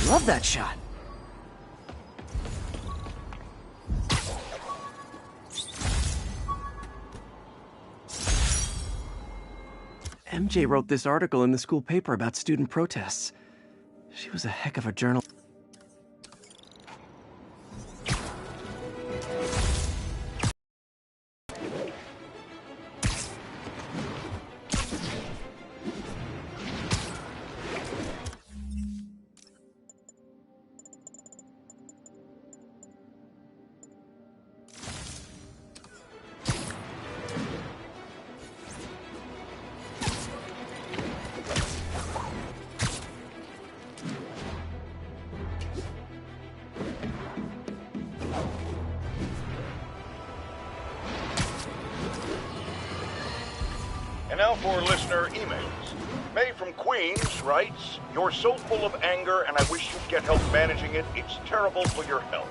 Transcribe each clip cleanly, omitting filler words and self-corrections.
Love that shot. MJ wrote this article in the school paper about student protests. She was a heck of a journalist. Now for listener emails. May from Queens writes, "You're so full of anger and I wish you'd get help managing it. It's terrible for your health."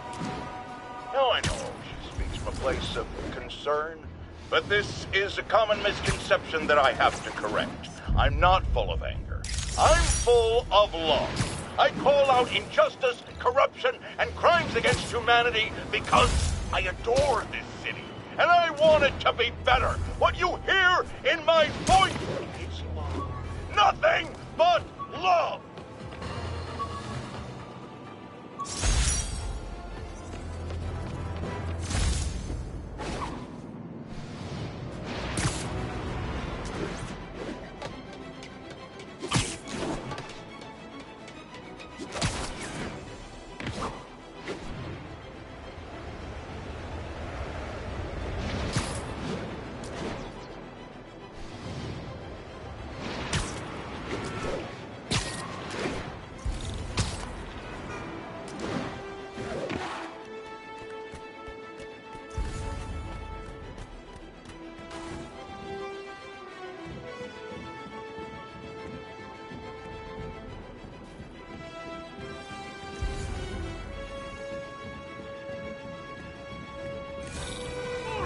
Now I know she speaks from a place of concern, but this is a common misconception that I have to correct. I'm not full of anger. I'm full of love. I call out injustice, corruption, and crimes against humanity because I adore this city. And I want it to be better. What you hear in my voice is love. Nothing but love.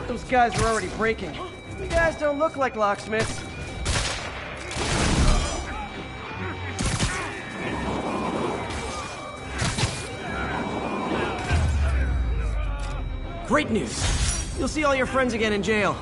Those guys are already breaking. You guys don't look like locksmiths. Great news. You'll see all your friends again in jail.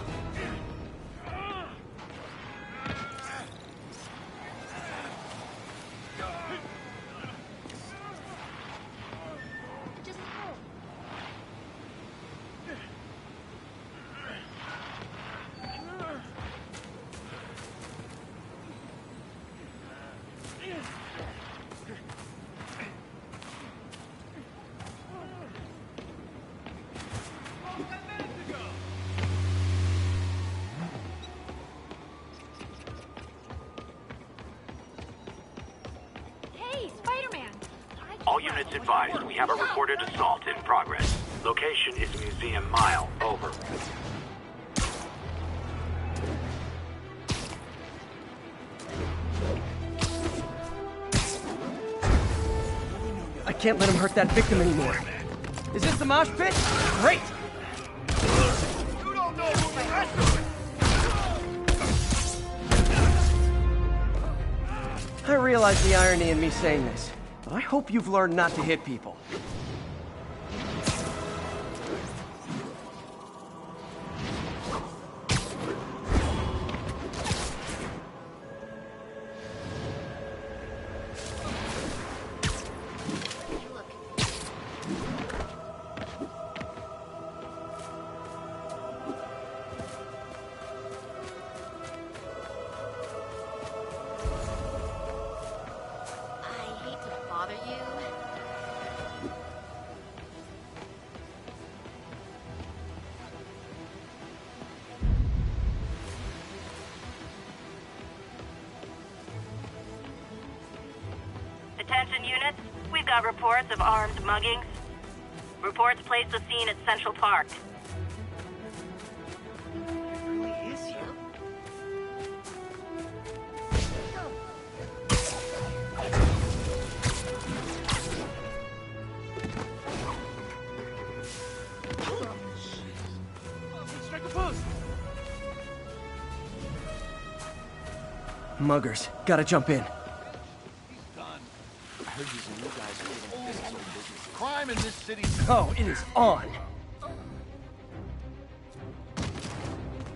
All units advised, we have a reported assault in progress. Location is Museum Mile. Over. I can't let him hurt that victim anymore. Is this the mosh pit? Great! You don't know who the rest of it. I realize the irony in me saying this, but I hope you've learned not to hit people. Attention units, we've got reports of armed muggings. Reports place the scene at Central Park. It really is here. Strike a pose! Muggers, gotta jump in. Heard Crime in this city. Oh, it is on.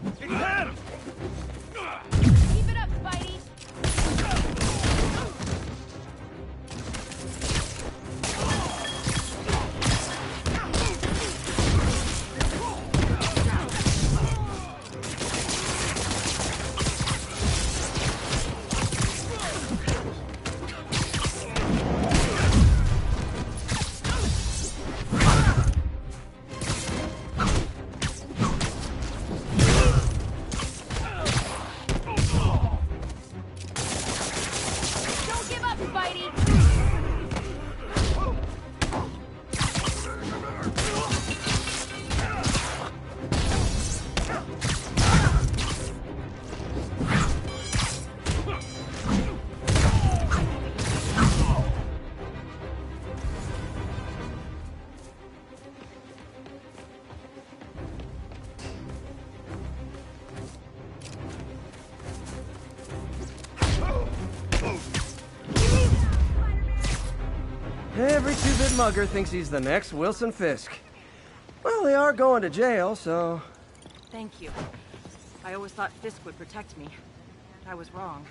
It's him! Keep it up, Spidey! Don't give up, Spidey! Every two-bit mugger thinks he's the next Wilson Fisk. Well, they are going to jail, so... Thank you. I always thought Fisk would protect me. I was wrong.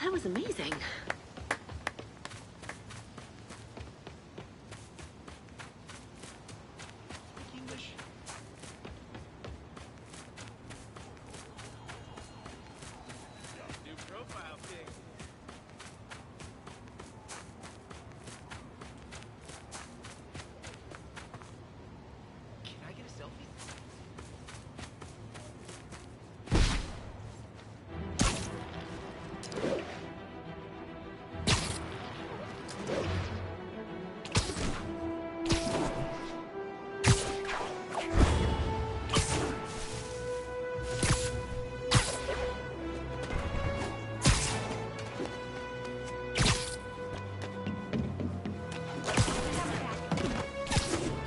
That was amazing. English. New profile pic. Can I get a selfie?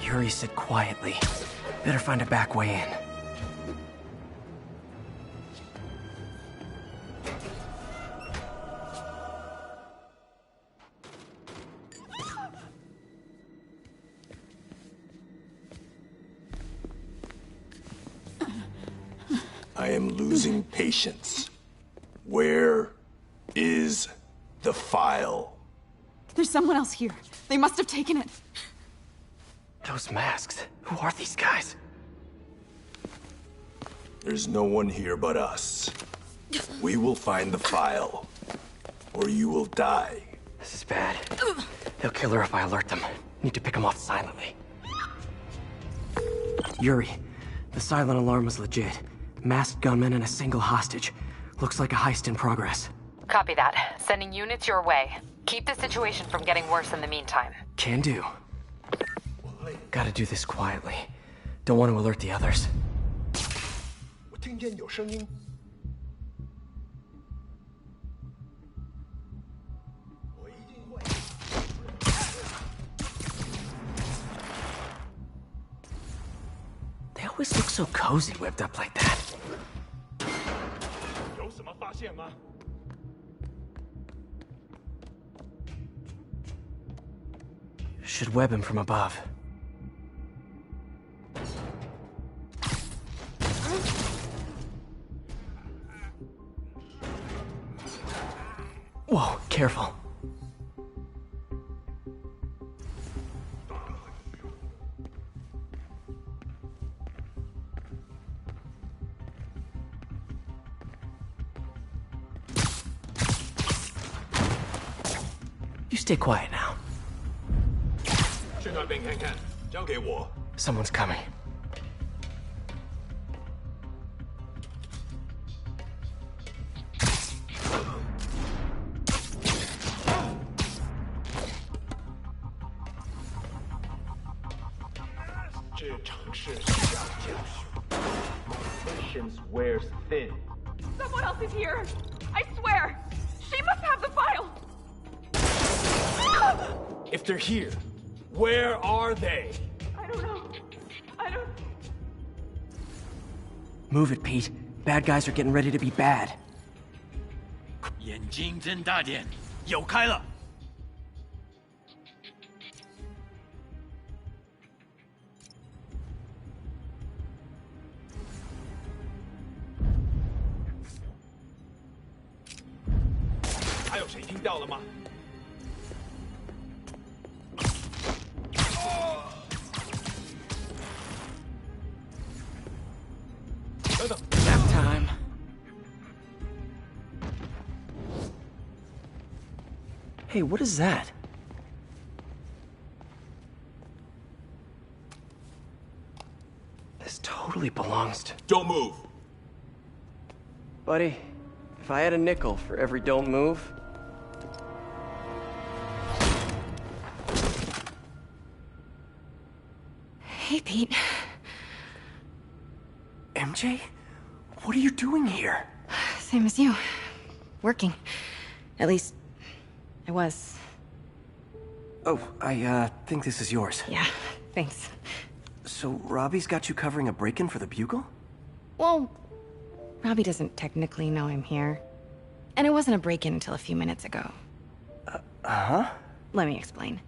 Yuri said quietly. Better find a back way in. I am losing patience. Where is the file? There's someone else here. They must have taken it. Those masks. Who are these guys? There's no one here but us. We will find the file, or you will die. This is bad. They'll kill her if I alert them. Need to pick them off silently. Yuri, the silent alarm was legit. Masked gunmen and a single hostage. Looks like a heist in progress. Copy that. Sending units your way. Keep the situation from getting worse in the meantime. Can do. Gotta do this quietly. Don't want to alert the others. 我听见有声音。我一定会。They always look so cozy whipped up like that. 有什么发现吗？ Should web him from above. Whoa, careful. You stay quiet now. 去那边看看，交给我。 Someone's coming. Patience wears thin. Someone else is here. I swear. She must have the file. If they're here, where are they? I don't know. I don't... Move it, Pete. bad guys are getting ready to be bad. 眼睛睁大点，有开了。还有谁听到了吗？等等。 Nap time. Hey, what is that? This totally belongs to... Don't move. Buddy, if I had a nickel for every don't move... Hey, Pete. MJ? What are you doing here? Same as you. Working. At least, I was. Oh, I think this is yours. Yeah, thanks. So Robbie's got you covering a break-in for the Bugle? Well, Robbie doesn't technically know I'm here. And it wasn't a break-in until a few minutes ago. Huh? Let me explain.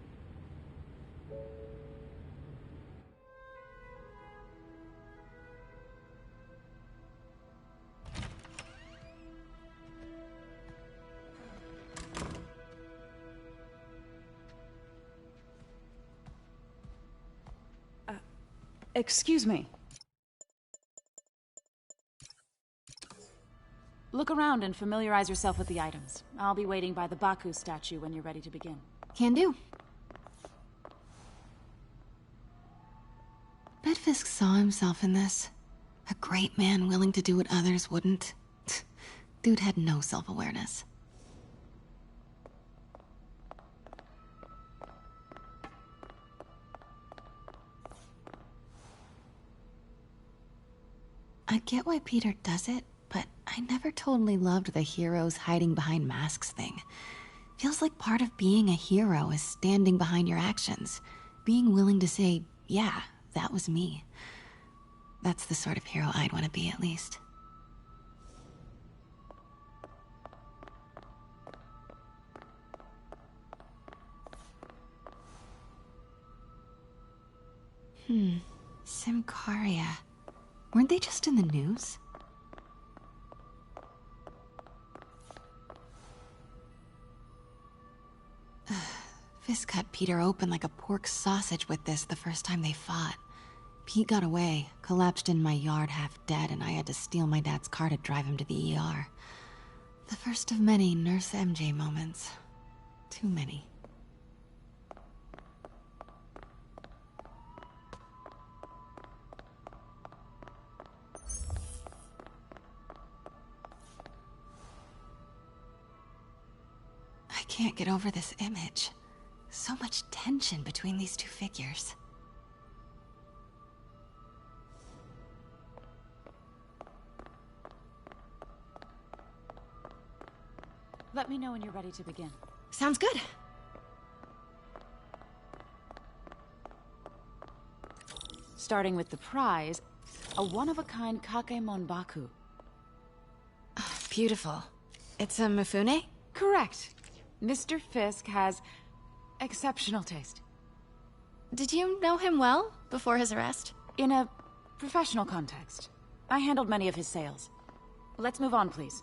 Excuse me. Look around and familiarize yourself with the items. I'll be waiting by the Baku statue when you're ready to begin. Can do. Bet Fisk saw himself in this. A great man willing to do what others wouldn't. Dude had no self-awareness. I get why Peter does it, but I never totally loved the heroes hiding behind masks thing. Feels like part of being a hero is standing behind your actions. Being willing to say, yeah, that was me. That's the sort of hero I'd want to be, at least. Symkaria. Weren't they just in the news? Fisk cut Peter open like a pork sausage with this the first time they fought. Pete got away, collapsed in my yard half dead, and I had to steal my dad's car to drive him to the ER. The first of many Nurse MJ moments. Too many. I can't get over this image. So much tension between these two figures. Let me know when you're ready to begin. Sounds good. Starting with the prize, a one-of-a-kind Kakemon Baku. Beautiful. It's a Mifune? Correct. Mr. Fisk has exceptional taste. Did you know him well before his arrest? In a professional context. I handled many of his sales. Let's move on, please.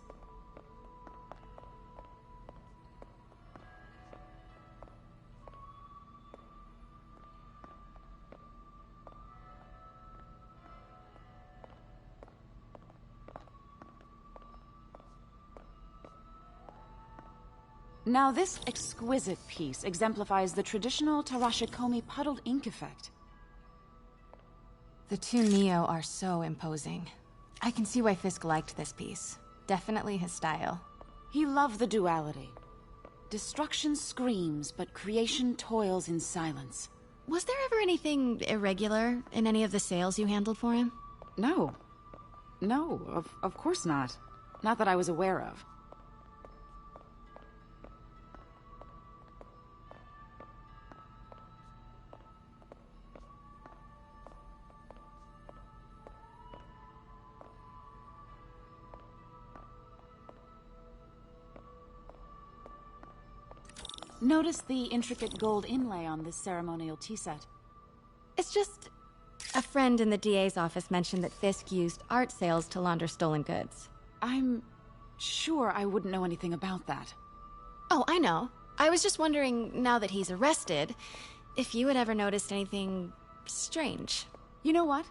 Now, this exquisite piece exemplifies the traditional Tarashikomi puddled ink effect. The two Neo are so imposing. I can see why Fisk liked this piece. Definitely his style. He loved the duality. Destruction screams, but creation toils in silence. Was there ever anything irregular in any of the sales you handled for him? No. No, of course not. Not that I was aware of. Notice the intricate gold inlay on this ceremonial tea set. It's just... a friend in the DA's office mentioned that Fisk used art sales to launder stolen goods. I'm sure I wouldn't know anything about that. Oh, I know. I was just wondering, now that he's arrested, if you had ever noticed anything strange. You know what?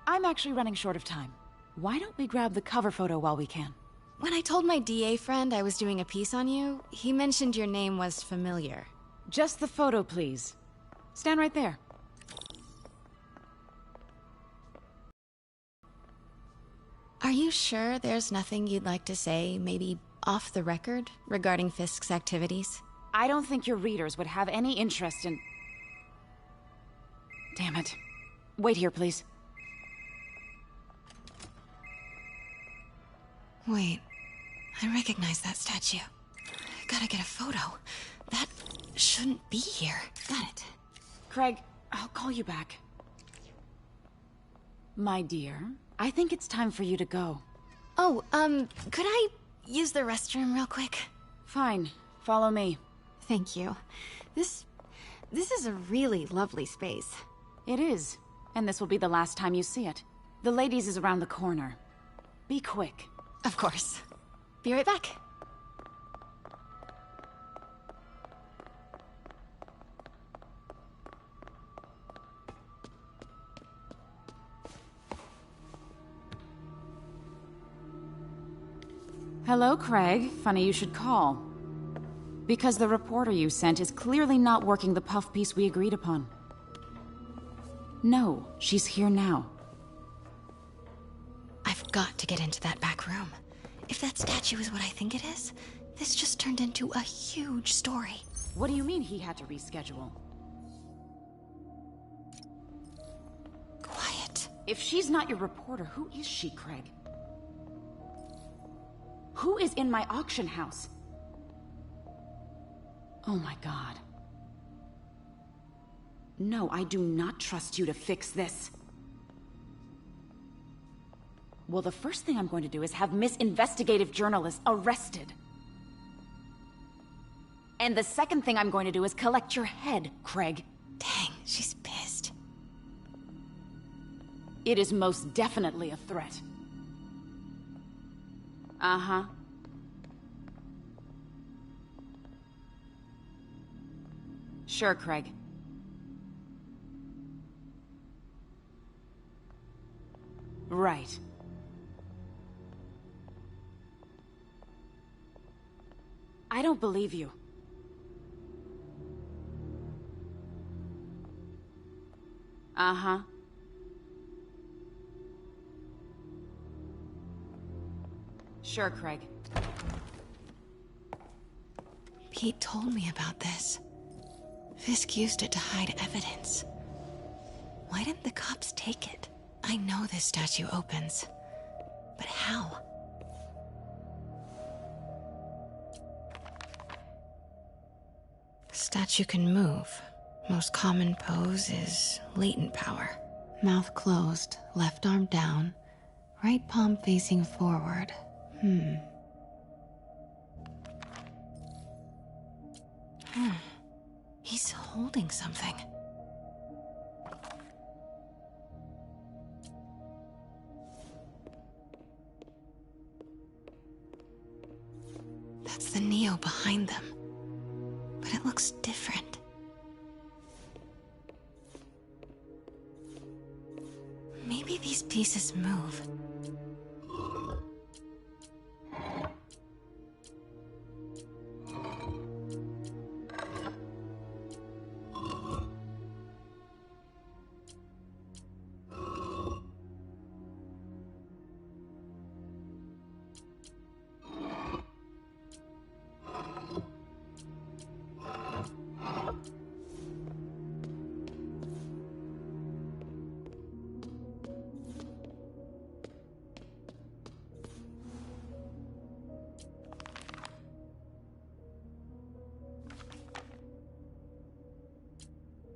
I'm actually running short of time. Why don't we grab the cover photo while we can? When I told my DA friend I was doing a piece on you, he mentioned your name was familiar. Just the photo, please. Stand right there. Are you sure there's nothing you'd like to say, maybe off the record, regarding Fisk's activities? I don't think your readers would have any interest in... Damn it. Wait here, please. Wait. I recognize that statue. Gotta get a photo. That shouldn't be here. Got it. Craig, I'll call you back. My dear, I think it's time for you to go. Oh, could I use the restroom real quick? Fine. Follow me. Thank you. This is a really lovely space. It is. And this will be the last time you see it. The ladies is around the corner. Be quick. Of course. Be right back. Hello, Craig. Funny you should call. Because the reporter you sent is clearly not working the puff piece we agreed upon. No, she's here now. I've got to get into that back room. If that statue is what I think it is, this just turned into a huge story. What do you mean he had to reschedule? Quiet. If she's not your reporter, who is she, Craig? Who is in my auction house? Oh my God. No, I do not trust you to fix this. Well, the first thing I'm going to do is have Miss Investigative Journalist arrested. And the second thing I'm going to do is collect your head, Craig. Dang, she's pissed. It is most definitely a threat. Uh-huh. Sure, Craig. Right. I don't believe you. Uh-huh. Sure, Craig. Pete told me about this. Fisk used it to hide evidence. Why didn't the cops take it? I know this statue opens, but how? Statue can move. Most common pose is latent power. Mouth closed, left arm down, right palm facing forward. He's holding something. That's the Neo behind them. But it looks different. Maybe these pieces move.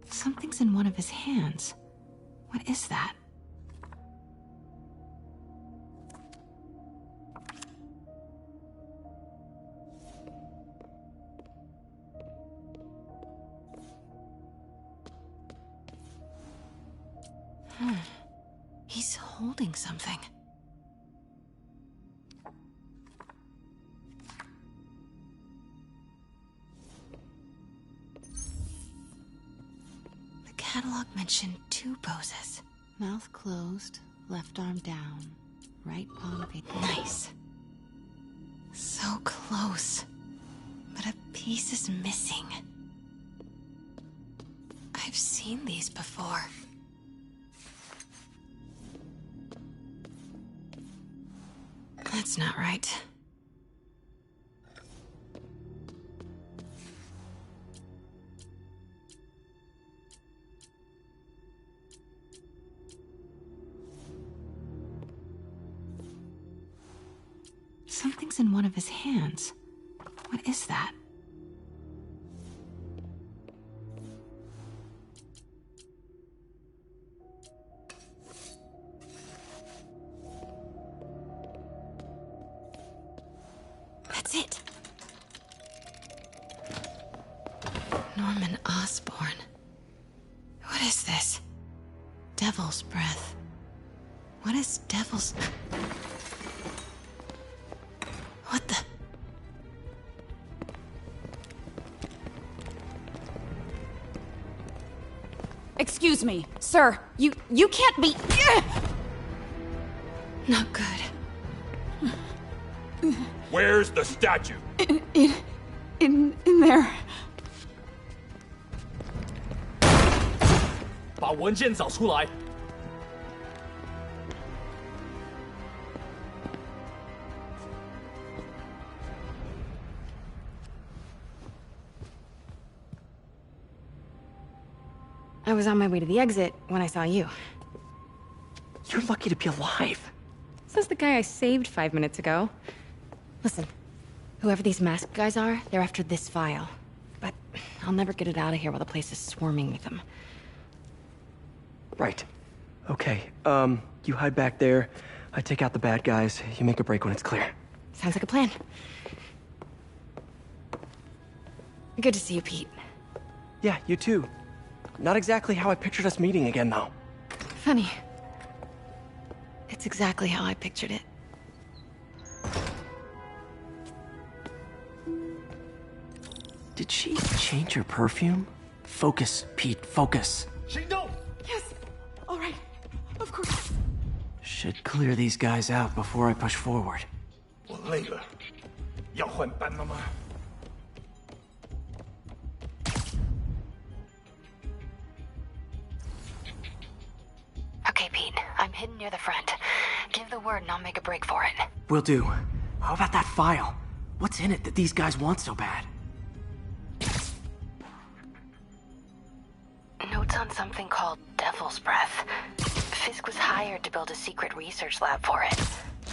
Something's in one of his hands. What is that? He's holding something. The catalog mentioned 2 poses. Mouth closed, left arm down, right palm facing. Nice. So close. But a piece is missing. I've seen these before. That's not right. Something's in one of his hands. What is that? That's it. Norman Osborn. What is this? Devil's breath. What is devil's... What the... Excuse me, sir. You can't be... Not good. Where's the statue? In there. 把文件找出来。I was on my way to the exit when I saw you. You're lucky to be alive. Says the guy I saved 5 minutes ago. Listen, whoever these masked guys are, they're after this file. But I'll never get it out of here while the place is swarming with them. Right. Okay, you hide back there. I take out the bad guys. You make a break when it's clear. Sounds like a plan. Good to see you, Pete. Yeah, you too. Not exactly how I pictured us meeting again, though. Funny. It's exactly how I pictured it. Did she change her perfume? Focus, Pete, focus. 行动！ Yes. All right. Of course. Should clear these guys out before I push forward. 我累了，要换班了吗？ Okay, Pete. I'm hidden near the front. Give the word and I'll make a break for it. Will do. How about that file? What's in it that these guys want so bad? Notes on something called Devil's Breath. Fisk was hired to build a secret research lab for it.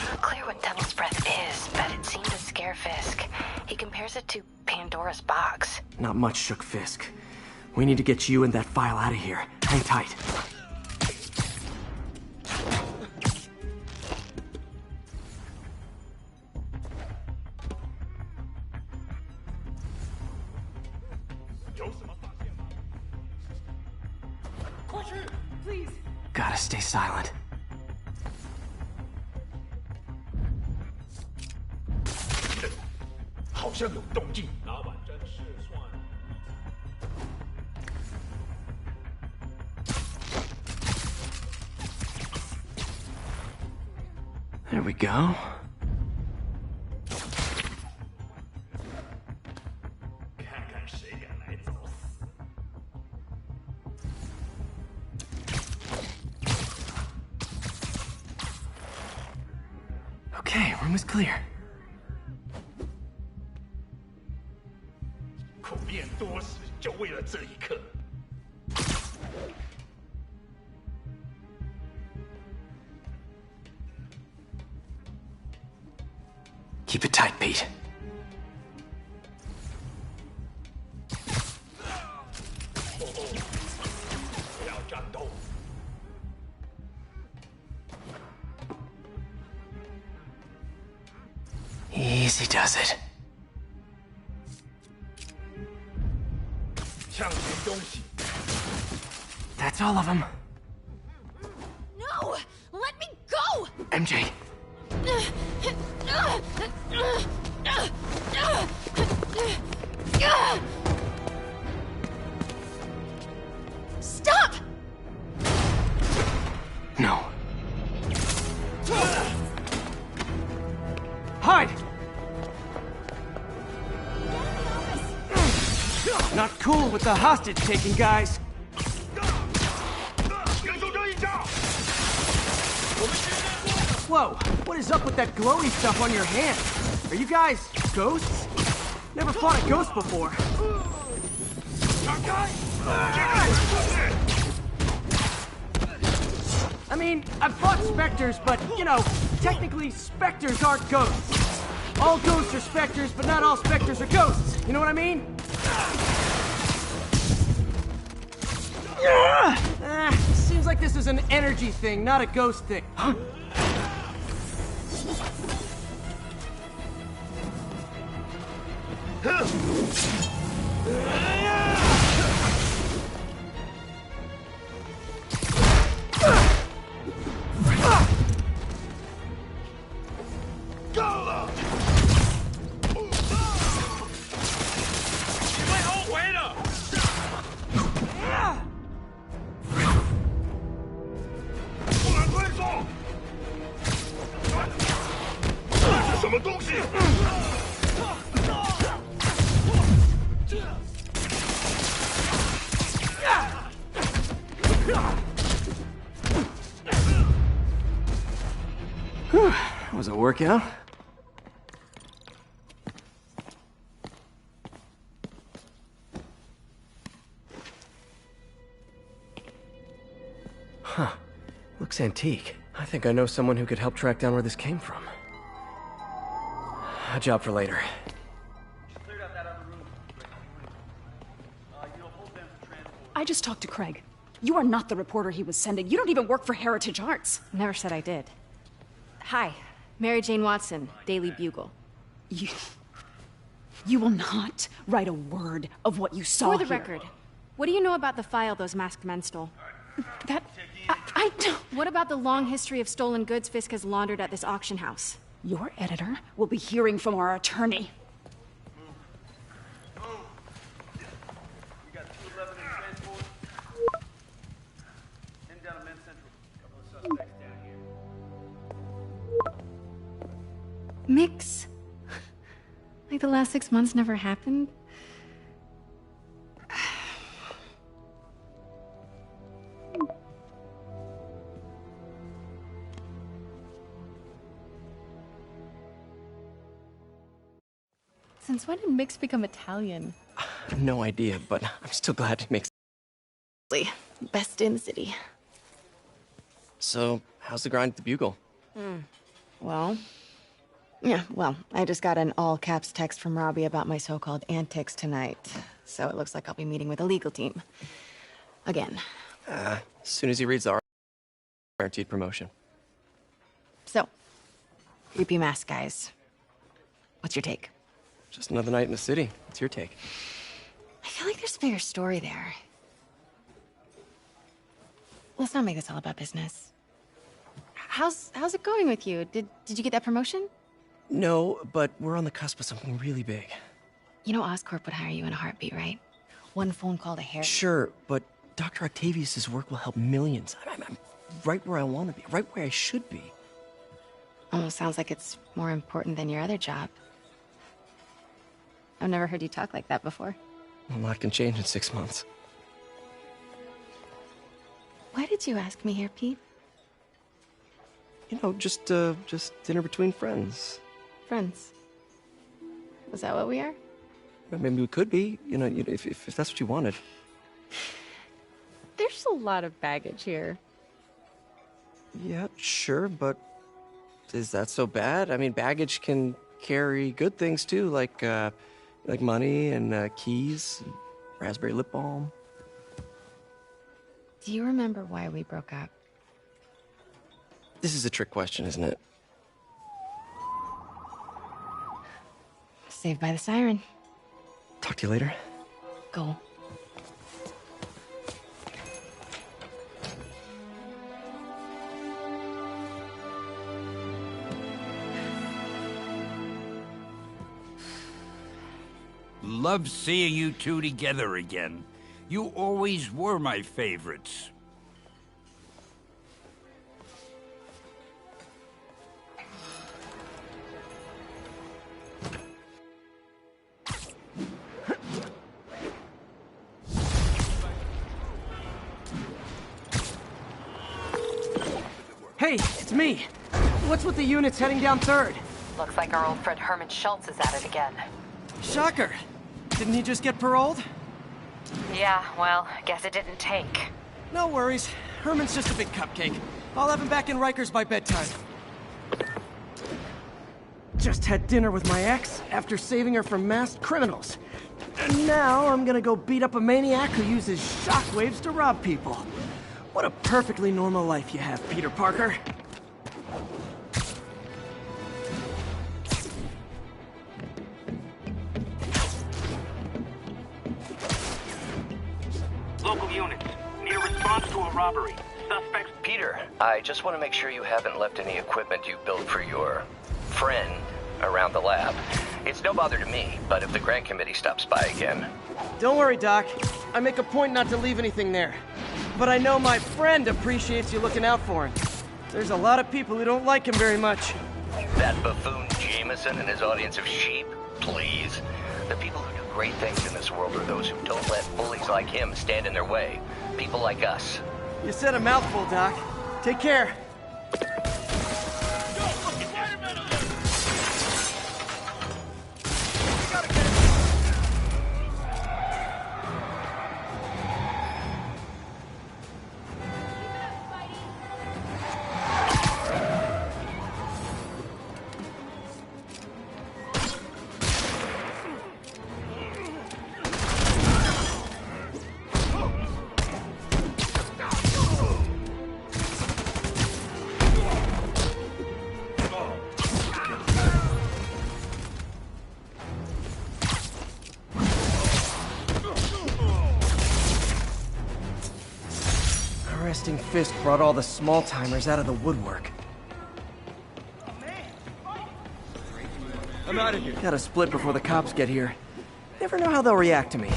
Not clear what Devil's Breath is, but it seemed to scare Fisk. He compares it to Pandora's box. Not much shook Fisk. We need to get you and that file out of here. Hang tight. Please. Gotta stay silent. There we go. Okay, room is clear. 口变多时，就为了这一刻。 Keep it tight, Pete. Easy does it. 抢劫东西， That's all of them. MJ. Stop! No. Hide! Not cool with the hostage taking, guys. Whoa, what is up with that glowy stuff on your hand? Are you guys ghosts? Never fought a ghost before. I mean, I've fought specters, but, you know, technically specters aren't ghosts. All ghosts are specters, but not all specters are ghosts. You know what I mean? Seems like this is an energy thing, not a ghost thing. Huh? That was a workout. Huh. Looks antique. I think I know someone who could help track down where this came from. A job for later. I just talked to Craig. You are not the reporter he was sending. You don't even work for Heritage Arts. Never said I did. Hi, Mary Jane Watson, Daily Bugle. You will not write a word of what you saw For the here. record, what do you know about the file those masked men stole? I don't... What about the long history of stolen goods Fisk has laundered at this auction house? Your editor will be hearing from our attorney. Mix? Like the last 6 months never happened? Since when did Mix become Italian? I have no idea, but I'm still glad to make... Best in the city. So, how's the grind at the Bugle? Well, I just got an all-caps text from Robbie about my so-called antics tonight. So it looks like I'll be meeting with a legal team. Again. As soon as he reads the article, guaranteed promotion. So, creepy mask guys. What's your take? Just another night in the city. What's your take? I feel like there's a bigger story there. Let's not make this all about business. How's it going with you? Did you get that promotion? No, but we're on the cusp of something really big. You know Oscorp would hire you in a heartbeat, right? One phone call to Harry. Sure, but Dr. Octavius's work will help millions. I'm right where I want to be, right where I should be. Almost sounds like it's more important than your other job. I've never heard you talk like that before. A lot can change in 6 months. Why did you ask me here, Pete? You know, just dinner between friends. Friends. Was that what we are? Maybe we could be, you know, if that's what you wanted. There's a lot of baggage here. Yeah, sure, but is that so bad? I mean, baggage can carry good things too, like money and keys, and raspberry lip balm. Do you remember why we broke up? This is a trick question, isn't it? Saved by the siren. Talk to you later. Go. love seeing you two together again. You always were my favorites. Hey, it's me. What's with the units heading down 3rd? Looks like our old friend Herman Schultz is at it again. Shocker. Didn't he just get paroled? Yeah, well, guess it didn't take. No worries. Herman's just a big cupcake. I'll have him back in Rikers by bedtime. Just had dinner with my ex after saving her from masked criminals. And now I'm gonna go beat up a maniac who uses shockwaves to rob people. What a perfectly normal life you have, Peter Parker. Local units, near response to a robbery. Suspects... Peter, I just want to make sure you haven't left any equipment you built for your friend around the lab. It's no bother to me, but if the grant committee stops by again... Don't worry, Doc. I make a point not to leave anything there. But I know my friend appreciates you looking out for him. There's a lot of people who don't like him very much. That buffoon Jameson and his audience of sheep? Please. The people who do great things in this world are those who don't let bullies like him stand in their way. People like us. You said a mouthful, Doc. Take care. Resting Fist brought all the small-timers out of the woodwork. I'm out of here. Gotta split before the cops get here. Never know how they'll react to me.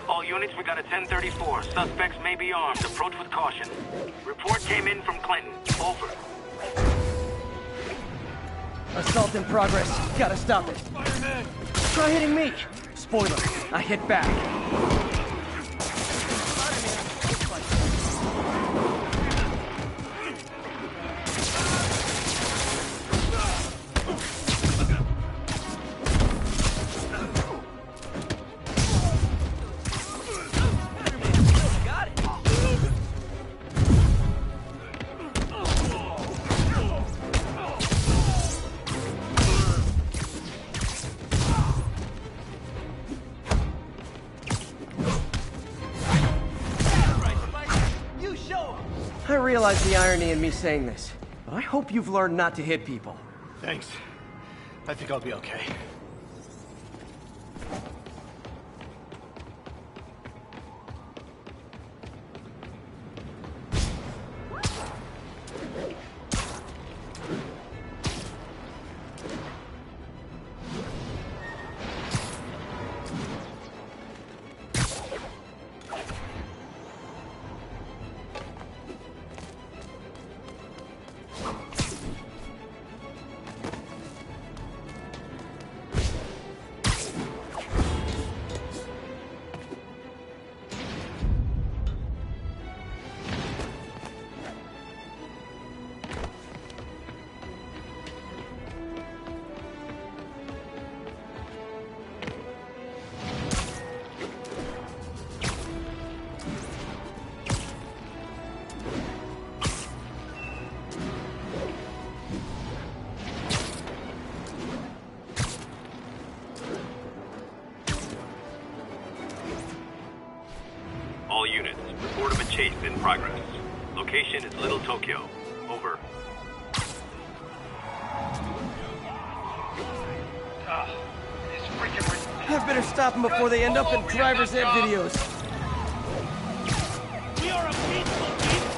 All units, we got a 1034. Suspects may be armed. Approach with caution. Report came in from Clinton. Over. Assault in progress. Gotta stop it. Spider-Man! Try hitting me. Spoiler, I hit back. I realize the irony in me saying this, but I hope you've learned not to hit people. Thanks. I think I'll be okay. All units, report of a chase in progress. Location is Little Tokyo. Over. This I better stop them before they end up in driver's ed videos. We are a peaceful people.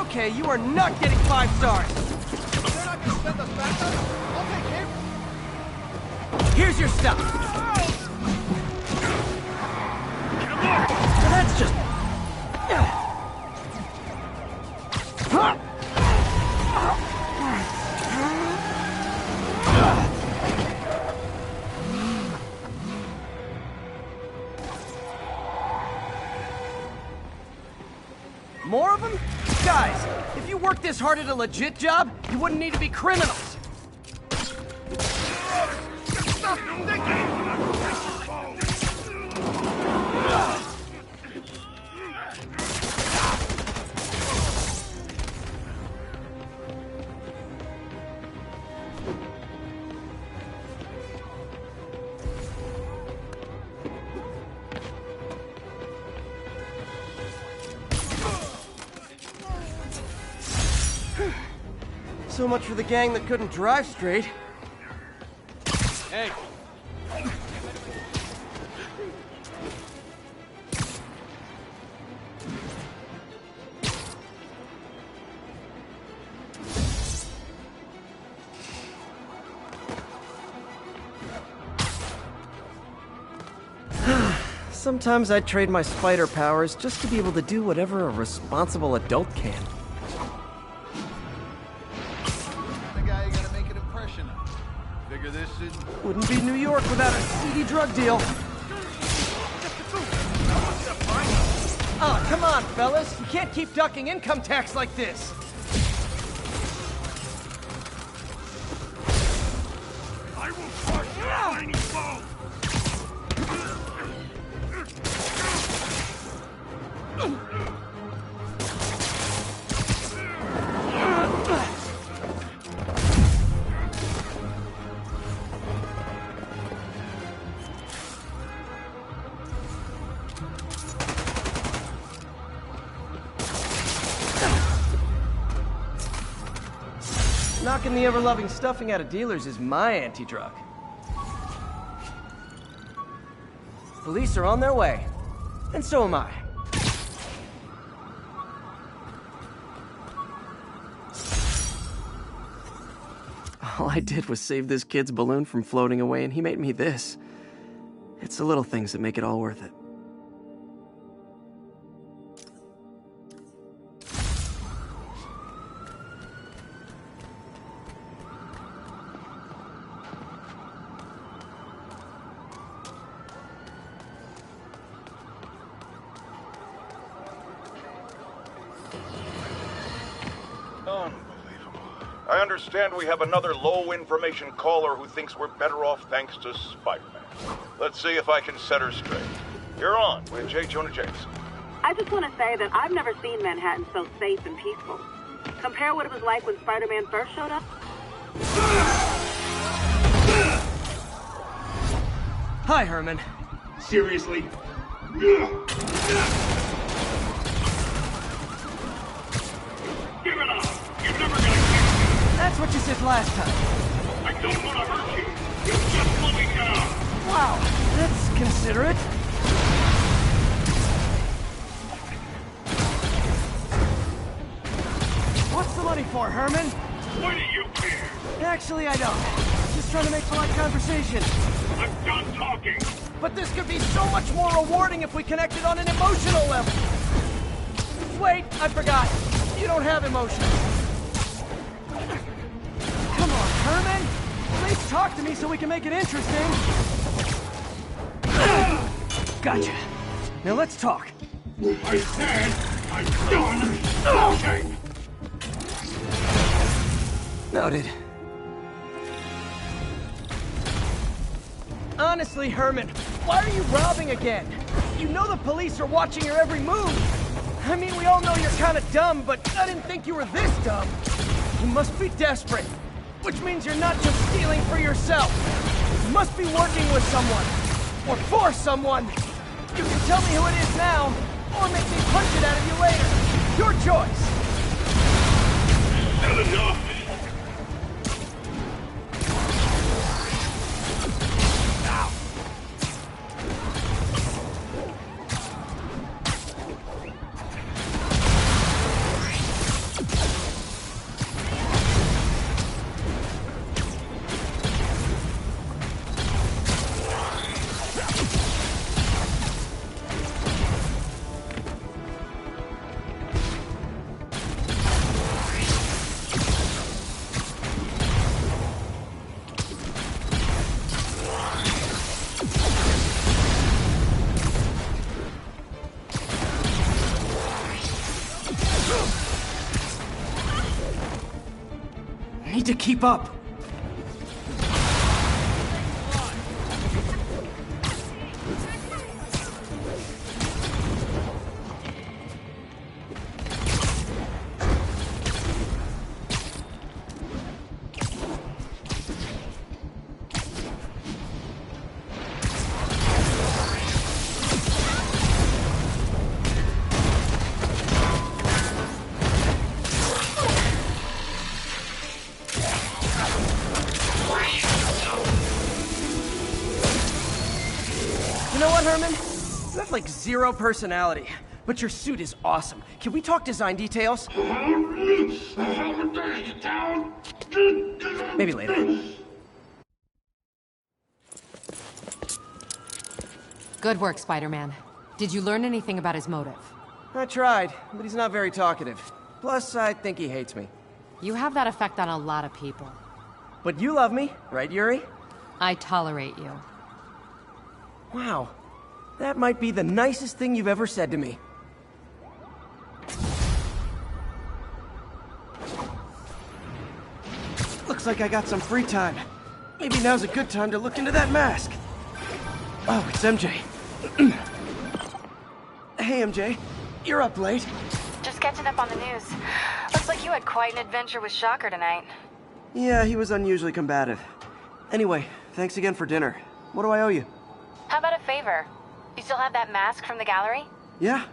Okay, you are not getting 5 stars. They're not gonna send us back. I'll take him. Here's your stuff. So that's just... More of them? Guys, if you worked this hard at a legit job, you wouldn't need to be criminals. So much for the gang that couldn't drive straight. Hey. Sometimes I'd trade my spider powers just to be able to do whatever a responsible adult can. The guy you gotta make an impression of. Figure this is... Wouldn't be New York without a seedy drug deal. Oh, come on, fellas. You can't keep ducking income tax like this. I will crush your tiny bones! Knocking the ever-loving stuffing out of dealers is my anti-drug. Police are on their way. And so am I. All I did was save this kid's balloon from floating away, and he made me this. It's the little things that make it all worth it. Unbelievable. I understand we have another low-information caller who thinks we're better off thanks to Spider-Man. Let's see if I can set her straight. You're on with J. Jonah Jameson. I just want to say that I've never seen Manhattan so safe and peaceful. Compare what it was like when Spider-Man first showed up. Hi, Herman. Seriously? Give it up! You're never gonna catch me! That's what you said last time. I don't want to hurt you! You're just slowing down! Wow, that's considerate. What's the money for, Herman? Why do you care? Actually, I don't. Just trying to make polite conversation. I'm done talking! But this could be so much more rewarding if we connected on an emotional level. Wait, I forgot. You don't have emotions. Come on, Herman. At least talk to me so we can make it interesting. Gotcha. Now let's talk. I said I'm done talking! Noted. Honestly, Herman, why are you robbing again? You know the police are watching your every move. I mean, we all know you're kind of dumb, but I didn't think you were this dumb. You must be desperate, which means you're not just stealing for yourself. You must be working with someone, or for someone. You can tell me who it is now, or make me punch it out of you later. Your choice. Not enough! need to keep up. You know what, Herman? You have like zero personality, but your suit is awesome. Can we talk design details? Maybe later. Good work, Spider-Man. Did you learn anything about his motive? I tried, but he's not very talkative. Plus, I think he hates me. You have that effect on a lot of people. But you love me, right, Yuri? I tolerate you. Wow. That might be the nicest thing you've ever said to me. Looks like I got some free time. Maybe now's a good time to look into that mask. Oh, it's MJ. Hey, MJ. You're up late. Just catching up on the news. Looks like you had quite an adventure with Shocker tonight. Yeah, he was unusually combative. Anyway, thanks again for dinner. What do I owe you? How about a favor? You still have that mask from the gallery? Yeah.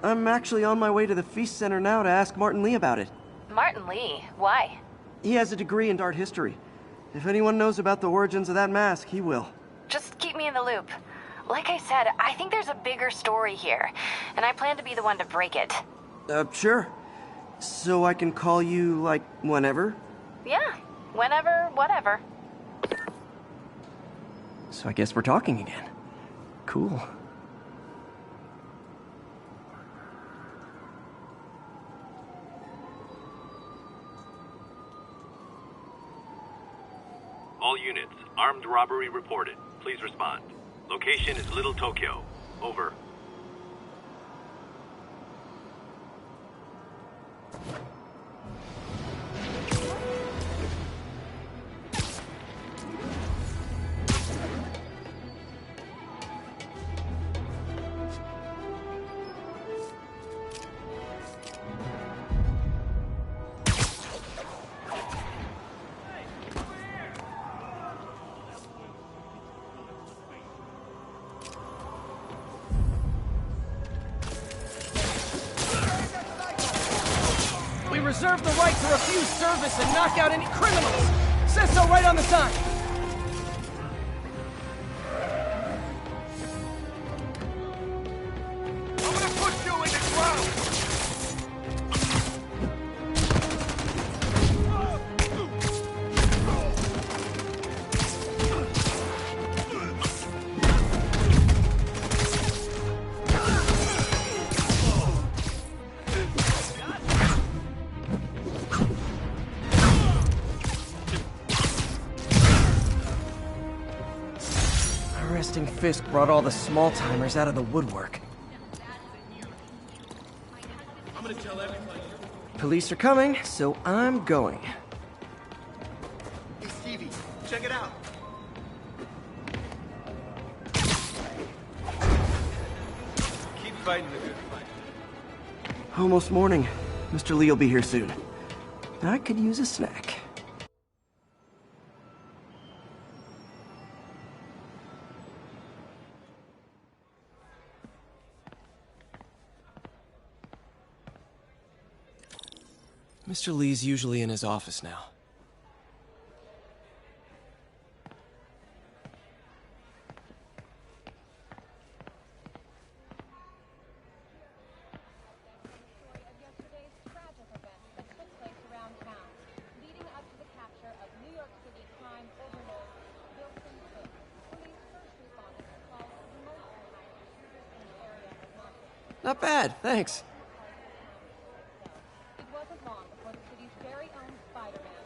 I'm actually on my way to the Feast Center now to ask Martin Lee about it. Martin Lee? Why? He has a degree in art history. If anyone knows about the origins of that mask, he will. Just keep me in the loop. Like I said, I think there's a bigger story here, and I plan to be the one to break it. Sure. So I can call you, like, whenever? Yeah, whenever, whatever. So I guess we're talking again. Cool. All units, armed robbery reported. Please respond. Location is Little Tokyo. Over. We reserve the right to refuse service and knock out any criminals. Says so right on the sign. I'm gonna push you in the ground! Arresting Fisk brought all the small-timers out of the woodwork. I'm gonna tell everybody. Police are coming, so I'm going. Hey, Stevie, check it out. Keep fighting the good fight. Almost morning. Mr. Lee will be here soon. I could use a snack. Mr. Lee's usually in his office now. Not bad, thanks.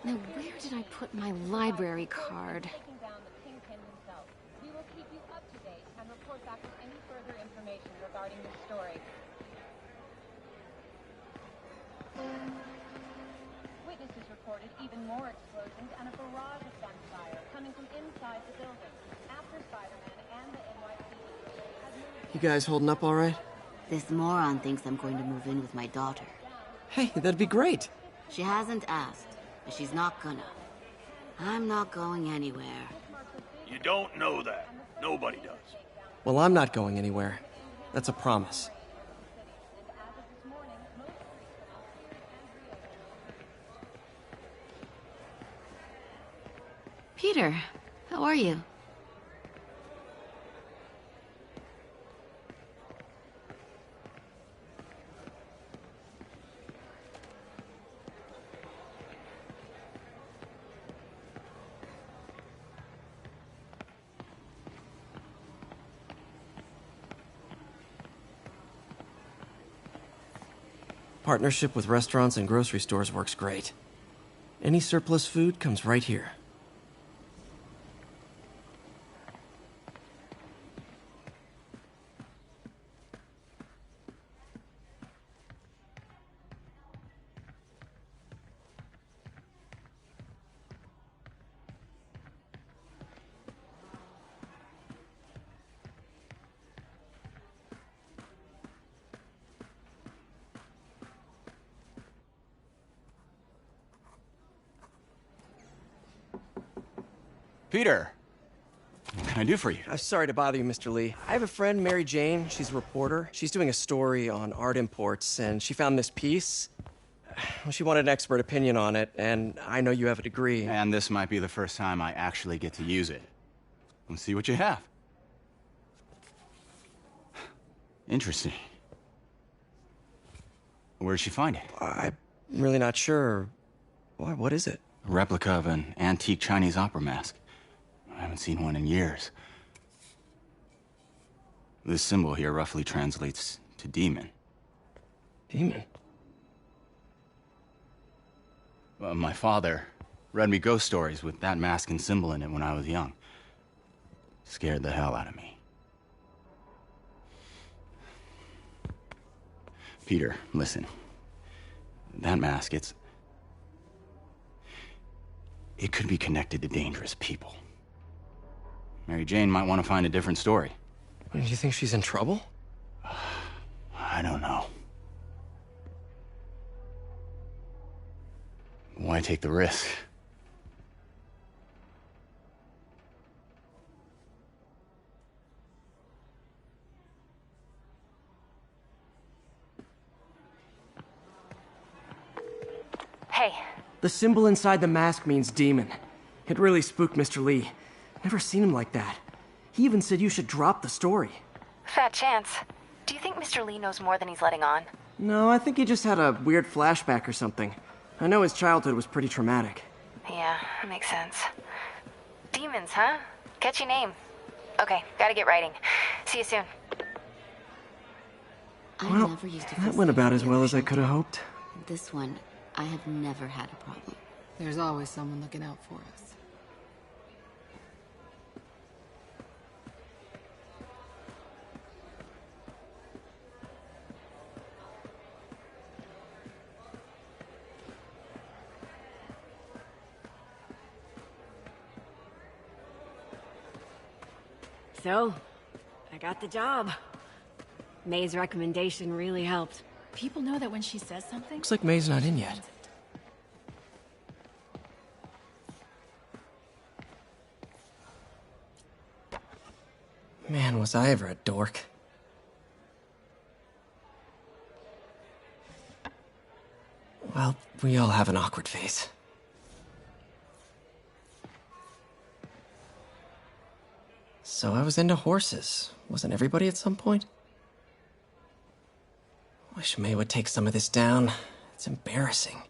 Now, where did I put my library card? We will keep you up to date and report back with any further information regarding this story. Witnesses reported even more explosions and a barrage of gunfire coming from inside the building. After Spider-Man and the NYPD had moved... You guys holding up all right? This moron thinks I'm going to move in with my daughter. Hey, that'd be great. She hasn't asked, but she's not gonna. I'm not going anywhere. You don't know that. Nobody does. Well, I'm not going anywhere. That's a promise. Peter, how are you? Partnership with restaurants and grocery stores works great. Any surplus food comes right here. Peter, what can I do for you? I'm sorry to bother you, Mr. Lee. I have a friend, Mary Jane. She's a reporter. She's doing a story on art imports, and she found this piece. Well, she wanted an expert opinion on it, and I know you have a degree. And this might be the first time I actually get to use it. Let's see what you have. Interesting. Where'd she find it? I'm really not sure. Why, what is it? A replica of an antique Chinese opera mask. I haven't seen one in years. This symbol here roughly translates to demon. Demon? My father read me ghost stories with that mask and symbol in it when I was young. Scared the hell out of me. Peter, listen. That mask, it could be connected to dangerous people. Mary Jane might want to find a different story. Do you think she's in trouble? I don't know. Why take the risk? Hey. The symbol inside the mask means demon. It really spooked Mr. Lee. Never seen him like that. He even said you should drop the story. Fat chance. Do you think Mr. Lee knows more than he's letting on? No, I think he just had a weird flashback or something. I know his childhood was pretty traumatic. Yeah, that makes sense. Demons, huh? Catchy name. Okay, gotta get writing. See you soon. Well, that went about as well as I could have hoped. This one, I have never had a problem. There's always someone looking out for us. So, I got the job. May's recommendation really helped. People know that when she says something... Looks like May's not in yet. Man, was I ever a dork. Well, we all have an awkward phase. So I was into horses. Wasn't everybody at some point? Wish May would take some of this down. It's embarrassing.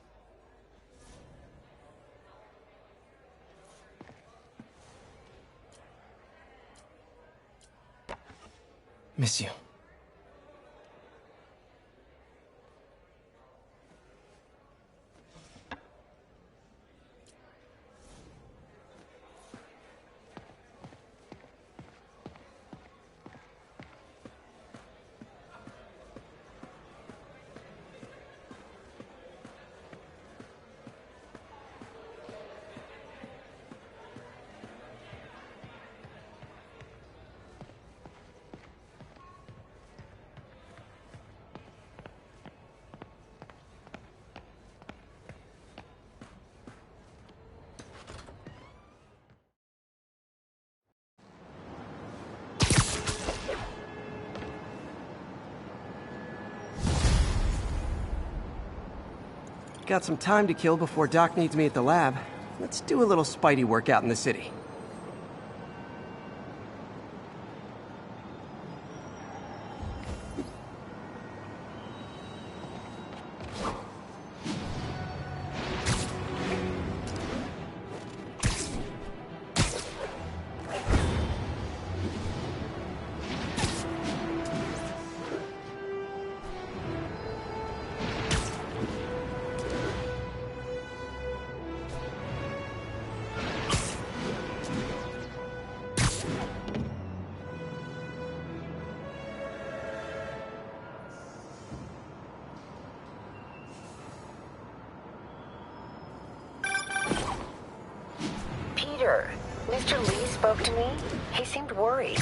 Miss you. Got some time to kill before Doc needs me at the lab. Let's do a little Spidey workout in the city. Peter, Mr. Lee spoke to me. He seemed worried.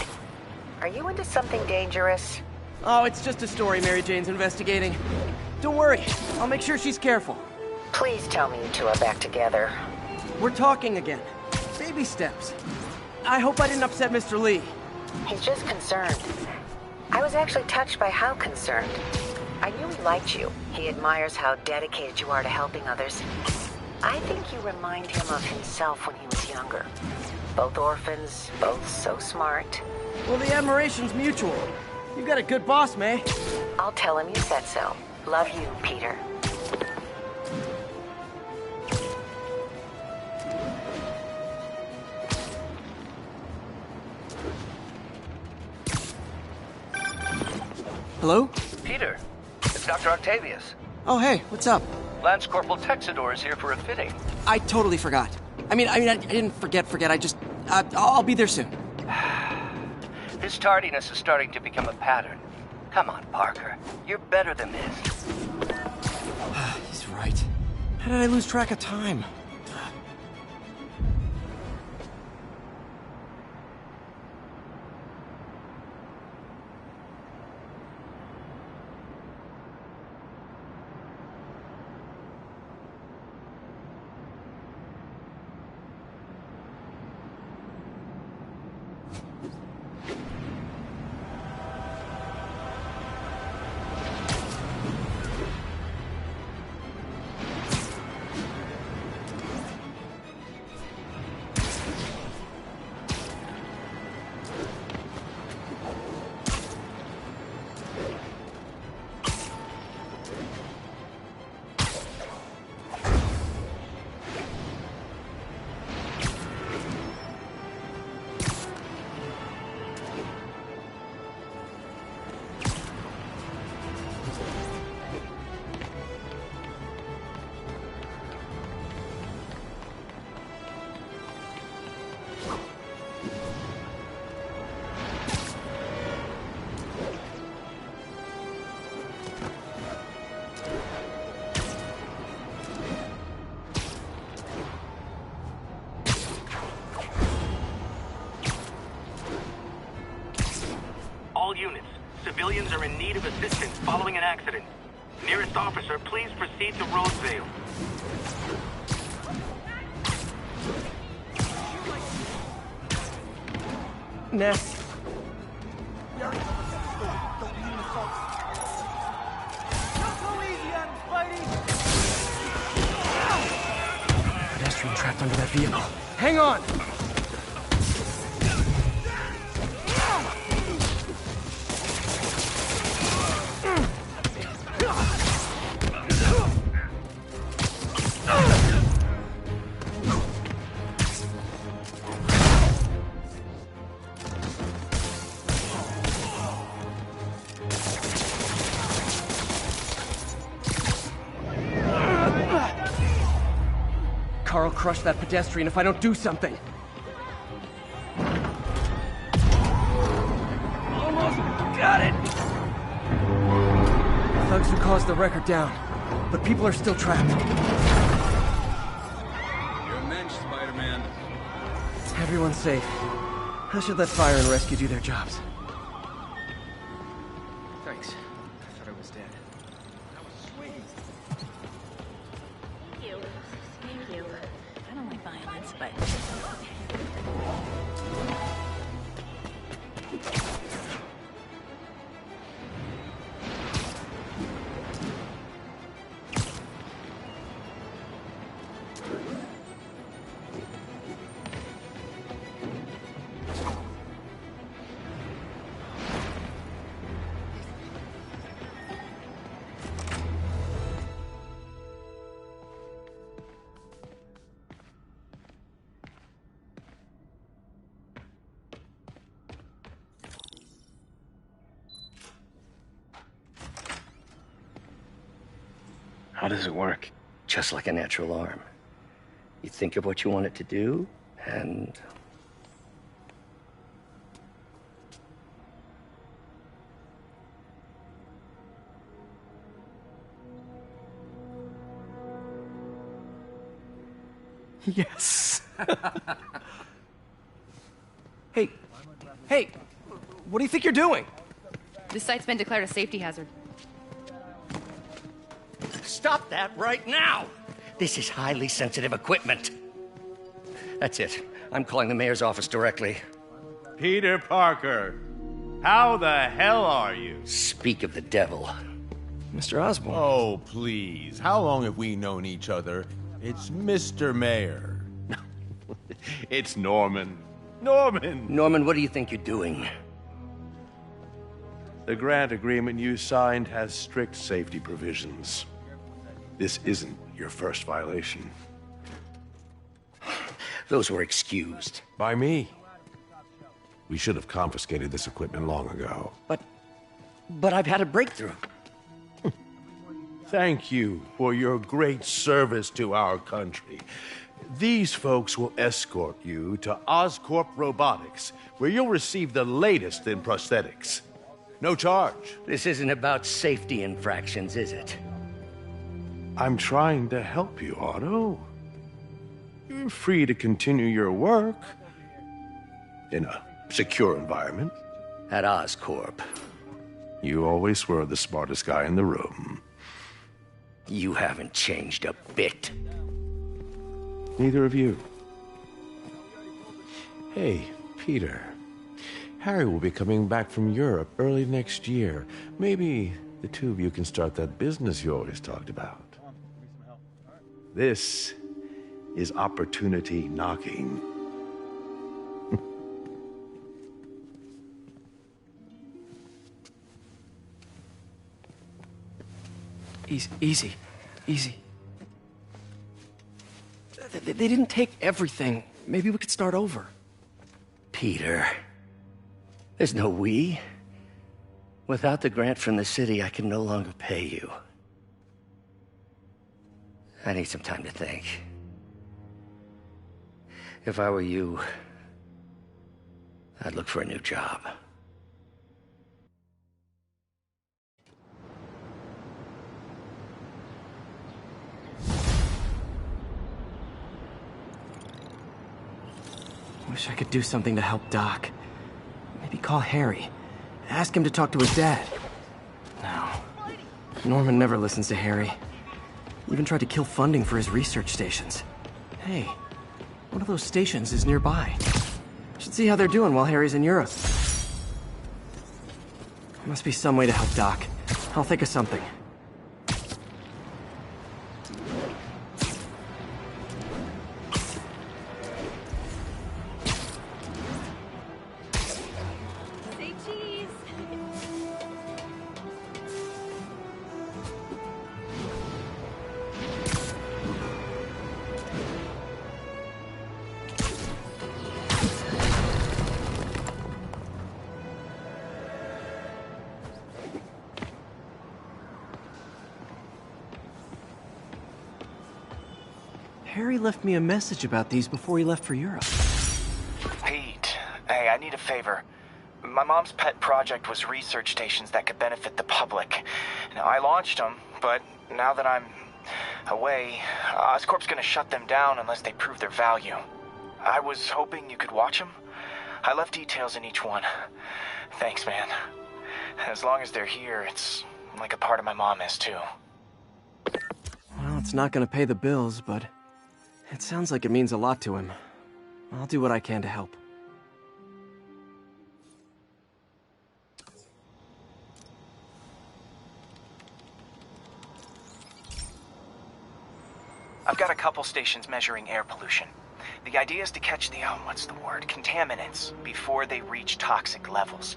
Are you into something dangerous? Oh, it's just a story Mary Jane's investigating. Don't worry, I'll make sure she's careful. Please tell me you two are back together. We're talking again. Baby steps. I hope I didn't upset Mr. Lee. He's just concerned. I was actually touched by how concerned. I knew he liked you. He admires how dedicated you are to helping others. I think you remind him of himself when he was younger. Both orphans, both so smart. Well, the admiration's mutual. You've got a good boss, May. I'll tell him you said so. Love you, Peter. Hello? Peter, it's Dr. Octavius. Oh, hey, what's up? Lance Corporal Texidor is here for a fitting. I totally forgot. I didn't forget. I just... I'll be there soon. This tardiness is starting to become a pattern. Come on, Parker. You're better than this. He's right. How did I lose track of time? All units, civilians are in need of assistance following an accident. Nearest officer, please proceed to Roseville. Ness. Pedestrian trapped under that vehicle. Hang on! Carl crushed that pedestrian if I don't do something. Almost got it! Thugs who caused the wrecker down, but people are still trapped. You're a mensch, Spider-Man. Everyone's safe. I should let fire and rescue do their jobs. Thanks. I thought I was dead. That was sweet. Thank you. Thank you. I don't like violence, but... How does it work? Just like a natural arm. You think of what you want it to do, and... Yes. Hey, hey, what do you think you're doing? This site's been declared a safety hazard. Stop that right now! This is highly sensitive equipment. That's it. I'm calling the mayor's office directly. Peter Parker, how the hell are you? Speak of the devil. Mr. Osborn. Oh, please. How long have we known each other? It's Mr. Mayor. It's Norman. Norman! Norman, what do you think you're doing? The grant agreement you signed has strict safety provisions. This isn't your first violation. Those were excused. By me. We should have confiscated this equipment long ago. But I've had a breakthrough. Thank you for your great service to our country. These folks will escort you to Oscorp Robotics, where you'll receive the latest in prosthetics. No charge. This isn't about safety infractions, is it? I'm trying to help you, Otto. You're free to continue your work in a secure environment. At Oscorp. You always were the smartest guy in the room. You haven't changed a bit. Neither of you. Hey, Peter. Harry will be coming back from Europe early next year. Maybe the two of you can start that business you always talked about. This is opportunity knocking. Easy. They didn't take everything. Maybe we could start over. Peter, there's no we. Without the grant from the city, I can no longer pay you. I need some time to think. If I were you, I'd look for a new job. Wish I could do something to help Doc. Maybe call Harry. Ask him to talk to his dad. No. Norman never listens to Harry. He even tried to kill funding for his research stations. Hey, one of those stations is nearby. Should see how they're doing while Harry's in Europe. There must be some way to help Doc. I'll think of something. Harry left me a message about these before he left for Europe. Pete, hey, I need a favor. My mom's pet project was research stations that could benefit the public. Now, I launched them, but now that I'm away, Oscorp's gonna shut them down unless they prove their value. I was hoping you could watch them. I left details in each one. Thanks, man. As long as they're here, it's like a part of my mom is, too. Well, it's not gonna pay the bills, but it sounds like it means a lot to him. I'll do what I can to help. I've got a couple stations measuring air pollution. The idea is to catch the, contaminants before they reach toxic levels.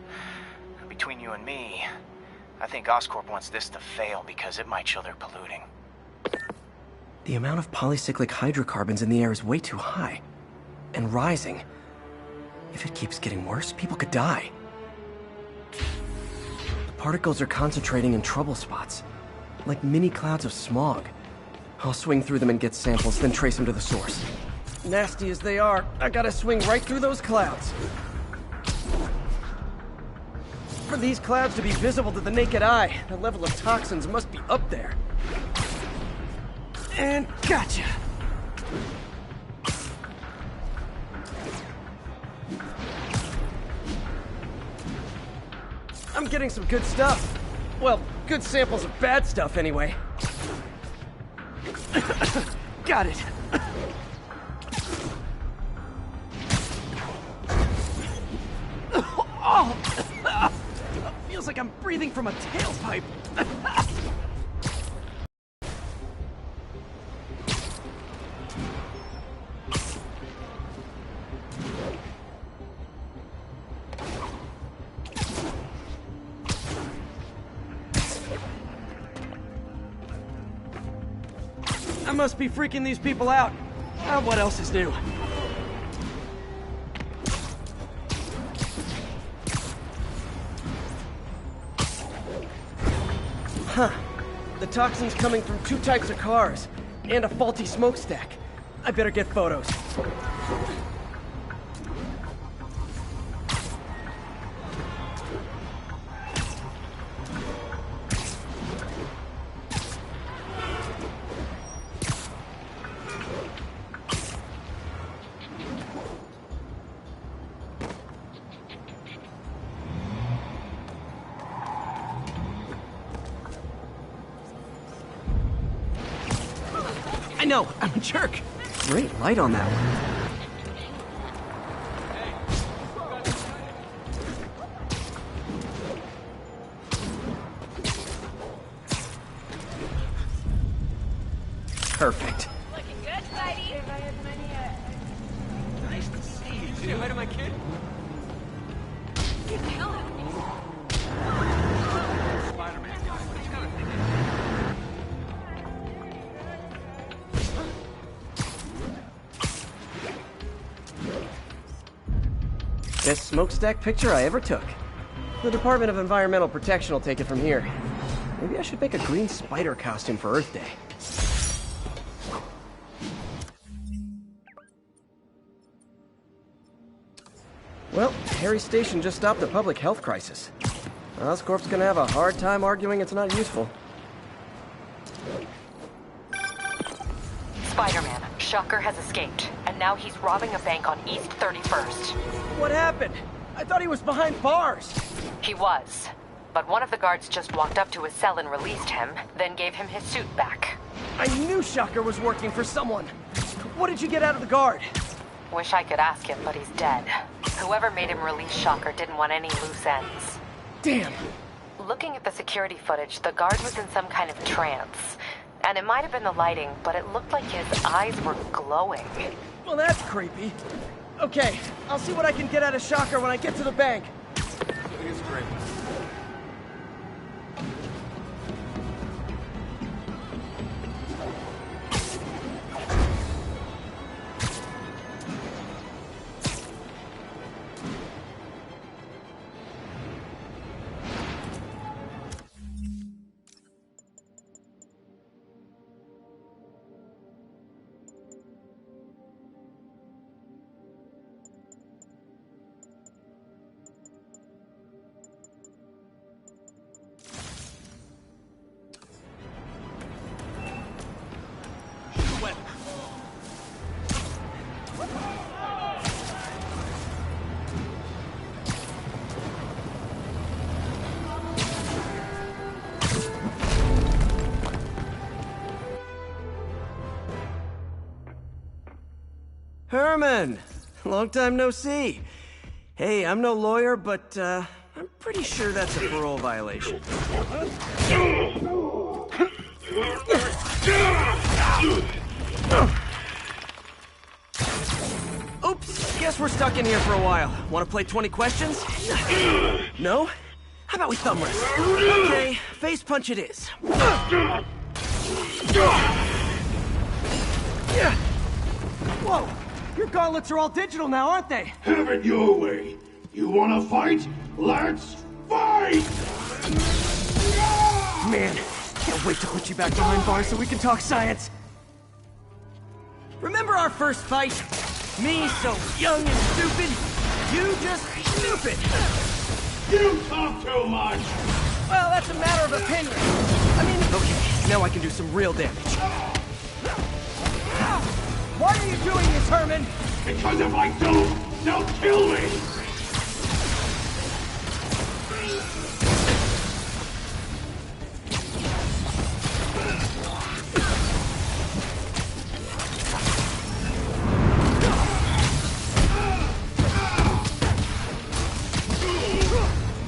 Between you and me, I think Oscorp wants this to fail because it might show they're polluting. The amount of polycyclic hydrocarbons in the air is way too high. And rising. If it keeps getting worse, people could die. The particles are concentrating in trouble spots. like mini clouds of smog. I'll swing through them and get samples, then trace them to the source. Nasty as they are, I gotta swing right through those clouds. For these clouds to be visible to the naked eye, the level of toxins must be up there. And gotcha! I'm getting some good stuff. Well, good samples of bad stuff, anyway. Got it. Oh! Feels like I'm breathing from a tailpipe. I must be freaking these people out. What else is new? Huh. The toxin's coming from 2 types of cars, and a faulty smokestack. I better get photos. I know, I'm a jerk. Great light on that one. Perfect. Looking good, Spidey. If I had money, Nice to see you. Say hi to my kid. get the hell out of me. Spider-Man guy, what you gonna think? Best smokestack picture I ever took. The Department of Environmental Protection will take it from here. Maybe I should make a green spider costume for Earth Day. Well, Harry Station just stopped a public health crisis. Oscorp's gonna have a hard time arguing it's not useful. Spider-Man, Shocker has escaped, and now he's robbing a bank on East 31st. What happened? I thought he was behind bars. He was, but one of the guards just walked up to his cell and released him, then gave him his suit back. I knew Shocker was working for someone. What did you get out of the guard? Wish I could ask him, but he's dead. Whoever made him release Shocker didn't want any loose ends. Damn. Looking at the security footage, the guard was in some kind of trance. And it might have been the lighting, but it looked like his eyes were glowing. Well, that's creepy. Okay, I'll see what I can get out of Shocker when I get to the bank. I think it's great. Herman! Long time no see. Hey, I'm no lawyer, but I'm pretty sure that's a parole violation. Oops, guess we're stuck in here for a while. Want to play 20 questions? No? How about we thumb wrestle? Okay, face punch it is. Whoa! Your gauntlets are all digital now, aren't they? Have it your way. You wanna fight? Let's fight! Man, can't can't wait to put you back behind bars so we can talk science. Remember our first fight? Me so young and stupid, you just stupid. You talk too much! Well, that's a matter of opinion. I mean, okay, now I can do some real damage. Why are you doing this, Herman? Because if I don't, they'll kill me!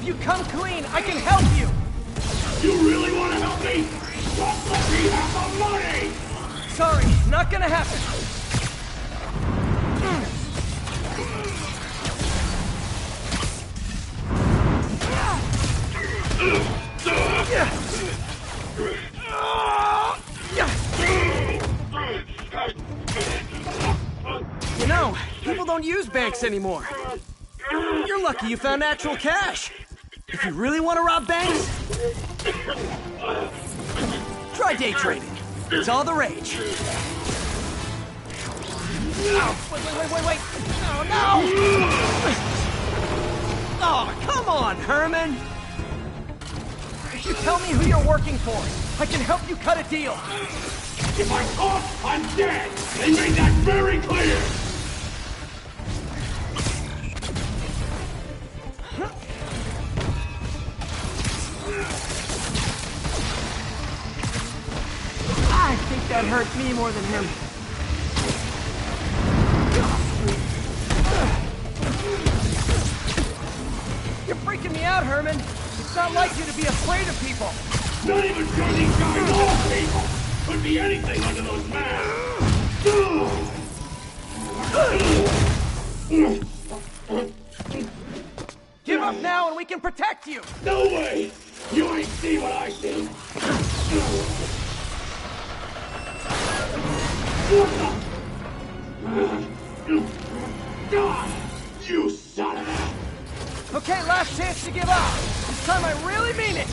If you come clean, I can help you! You really want to help me? Just let me have the money! Sorry, not gonna happen. You know, people don't use banks anymore. You're lucky you found actual cash. If you really want to rob banks, try day trading. It's all the rage. Wait. Oh, no! Oh, come on, Herman! If you tell me who you're working for, I can help you cut a deal. If I talk, I'm dead! They made that very clear! I think that hurt me more than him. You're freaking me out, Herman. It's not like you to be afraid of people. Not even sure these guys are people! Could be anything under those masks! Give up now and we can protect you! No way! You ain't see what I see! You son of a... Okay, last chance to give up. This time I really mean it.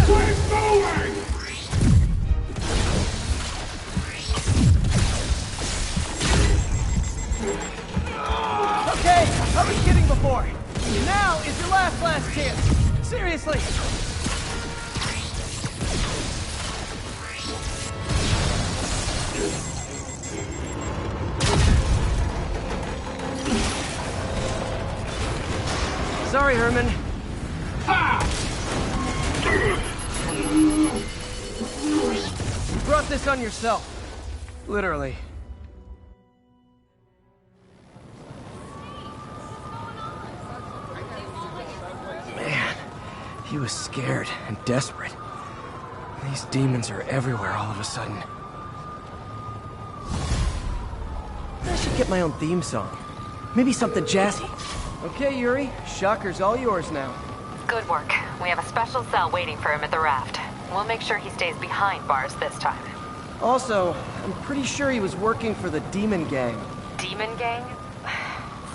We're moving! Okay, I was kidding before. Now is your last chance. Seriously. Sorry, Herman. You brought this on yourself. Literally. Man, he was scared and desperate. These demons are everywhere all of a sudden. I should get my own theme song. Maybe something jazzy. Okay, Yuri. Shocker's all yours now. Good work. We have a special cell waiting for him at the raft. We'll make sure he stays behind bars this time. Also, I'm pretty sure he was working for the Demon Gang. Demon Gang?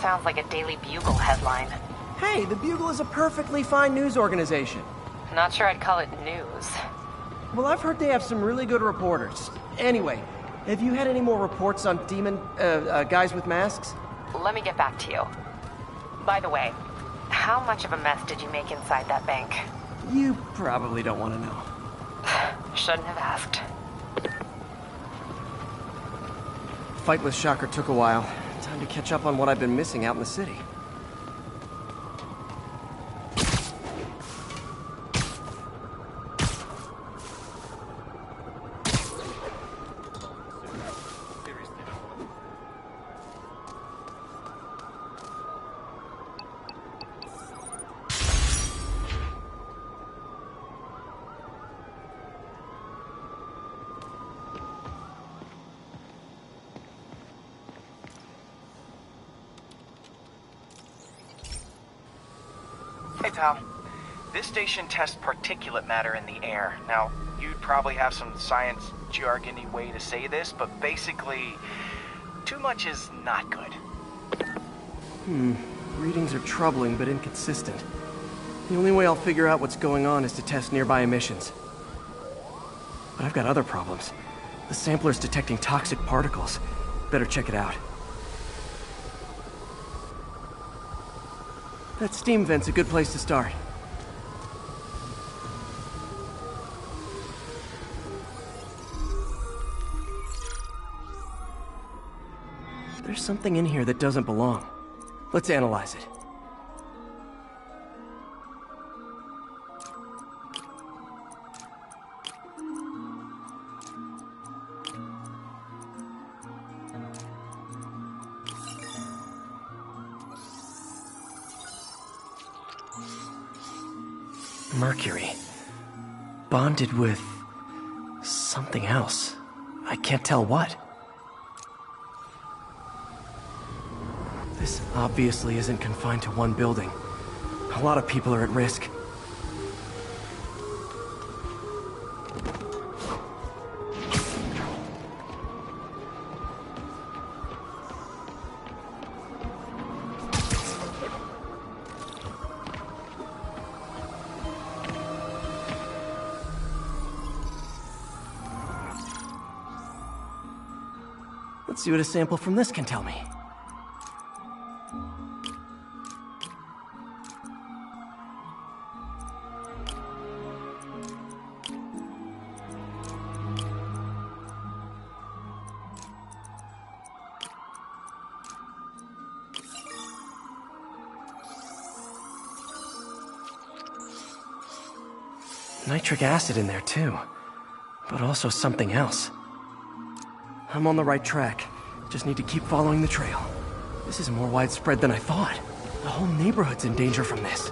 Sounds like a Daily Bugle headline. Hey, the Bugle is a perfectly fine news organization. Not sure I'd call it news. Well, I've heard they have some really good reporters. Anyway, have you had any more reports on demon, guys with masks? Let me get back to you. By the way, how much of a mess did you make inside that bank? You probably don't want to know. Shouldn't have asked. Fight with Shocker took a while. Time to catch up on what I've been missing out in the city. Hey, pal. This station tests particulate matter in the air. Now, you'd probably have some science jargony way to say this, but basically, too much is not good. Readings are troubling but inconsistent. The only way I'll figure out what's going on is to test nearby emissions. But I've got other problems. The sampler's detecting toxic particles. Better check it out. That steam vent's a good place to start. There's something in here that doesn't belong. Let's analyze it. Mercury. Bonded with something else. I can't tell what. This obviously isn't confined to one building. A lot of people are at risk. Let's see what a sample from this can tell me. Nitric acid in there too, but also something else. I'm on the right track. Just need to keep following the trail. This is more widespread than I thought. The whole neighborhood's in danger from this.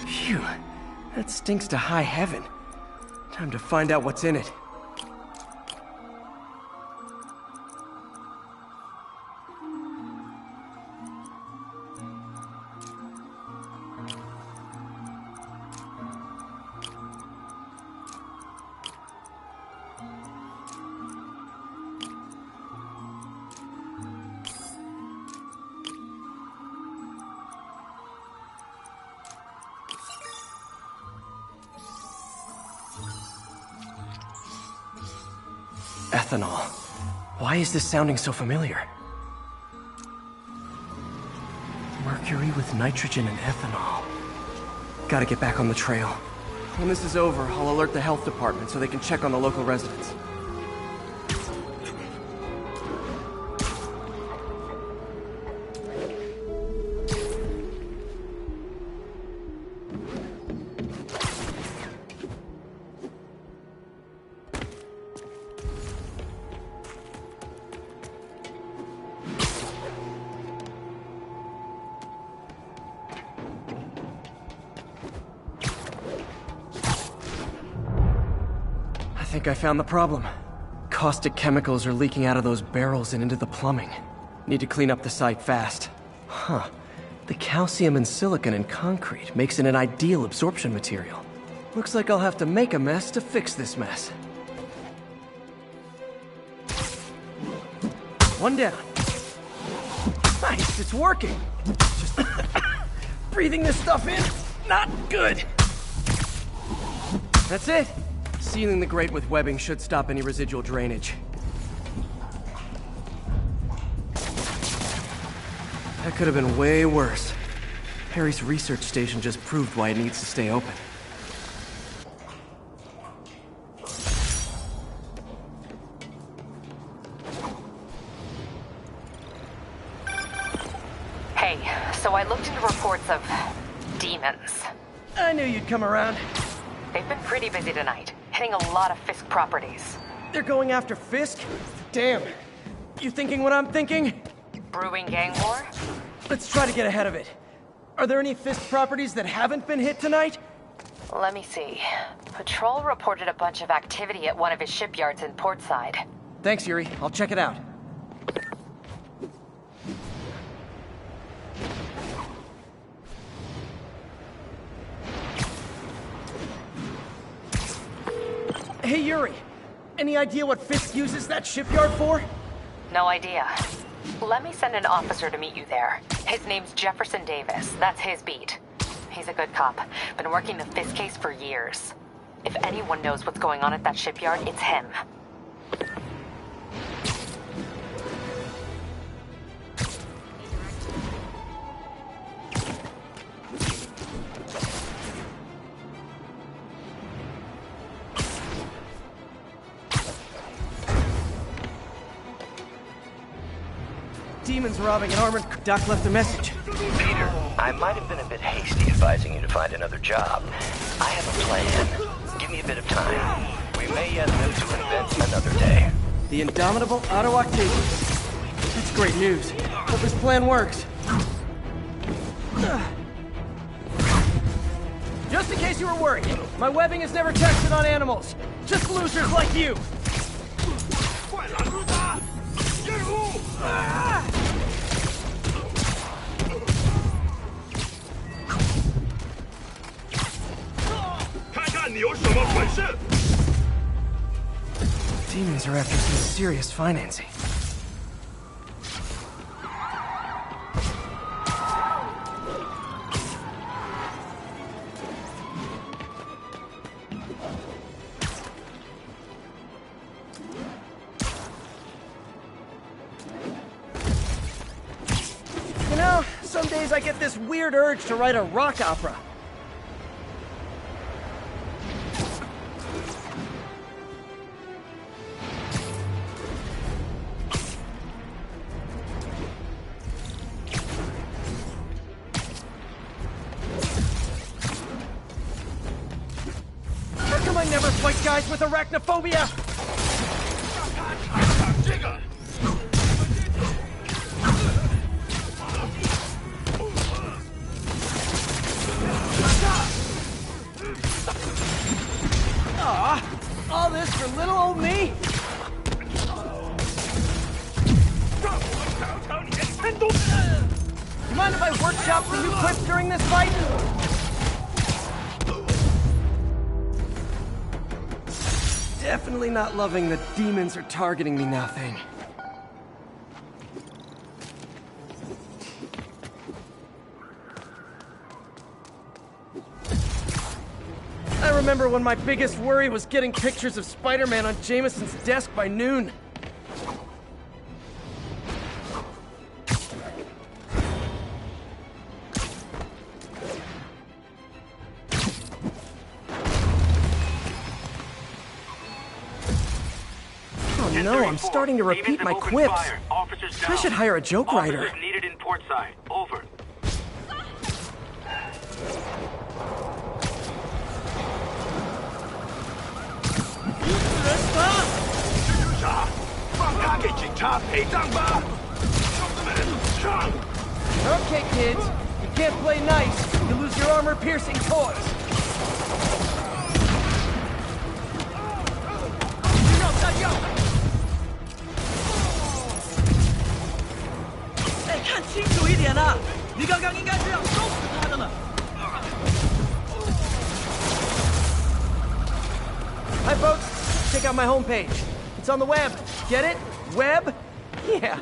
Phew, that stinks to high heaven. Time to find out what's in it. Ethanol. Why is this sounding so familiar? Mercury with nitrogen and ethanol. Gotta get back on the trail. When this is over, I'll alert the health department so they can check on the local residents. I think I found the problem. Caustic chemicals are leaking out of those barrels and into the plumbing. Need to clean up the site fast. Huh. The calcium and silicon in concrete makes it an ideal absorption material. Looks like I'll have to make a mess to fix this mess. One down. Nice, it's working. Just breathing this stuff in, not good. That's it. Sealing the grate with webbing should stop any residual drainage. That could have been way worse. Harry's research station just proved why it needs to stay open. Hey, so I looked into reports of demons. I knew you'd come around. They've been pretty busy tonight, hitting a lot of Fisk properties. They're going after Fisk? Damn. You thinking what I'm thinking? Brewing gang war? Let's try to get ahead of it. Are there any Fisk properties that haven't been hit tonight? Let me see. Patrol reported a bunch of activity at one of his shipyards in Portside. Thanks, Yuri. I'll check it out. Hey, Yuri. Any idea what Fisk uses that shipyard for? No idea. Let me send an officer to meet you there. His name's Jefferson Davis. That's his beat. He's a good cop. Been working the Fisk case for years. If anyone knows what's going on at that shipyard, it's him. Demons robbing an armored... Doc left a message. Peter, I might have been a bit hasty advising you to find another job. I have a plan. Give me a bit of time. We may yet live to invent another day. The indomitable Otto Octavius. That's great news. Hope this plan works. Just in case you were worried, my webbing is never tested on animals. Just losers like you. Demons are after some serious financing. You know, some days I get this weird urge to write a rock opera. I never fight guys with arachnophobia! Aw, all this for little old me? You mind if I workshop the new clips during this fight? Definitely not loving the demons are targeting me now thing. I remember when my biggest worry was getting pictures of Spider-Man on Jameson's desk by noon. No, I'm starting to repeat my quips. I should hire a joke writer. Officers needed in port side. Over. Okay, kids. You can't play nice. You lose your armor-piercing toys. Hi, folks. Check out my homepage. It's on the web. Get it? Web? Yeah.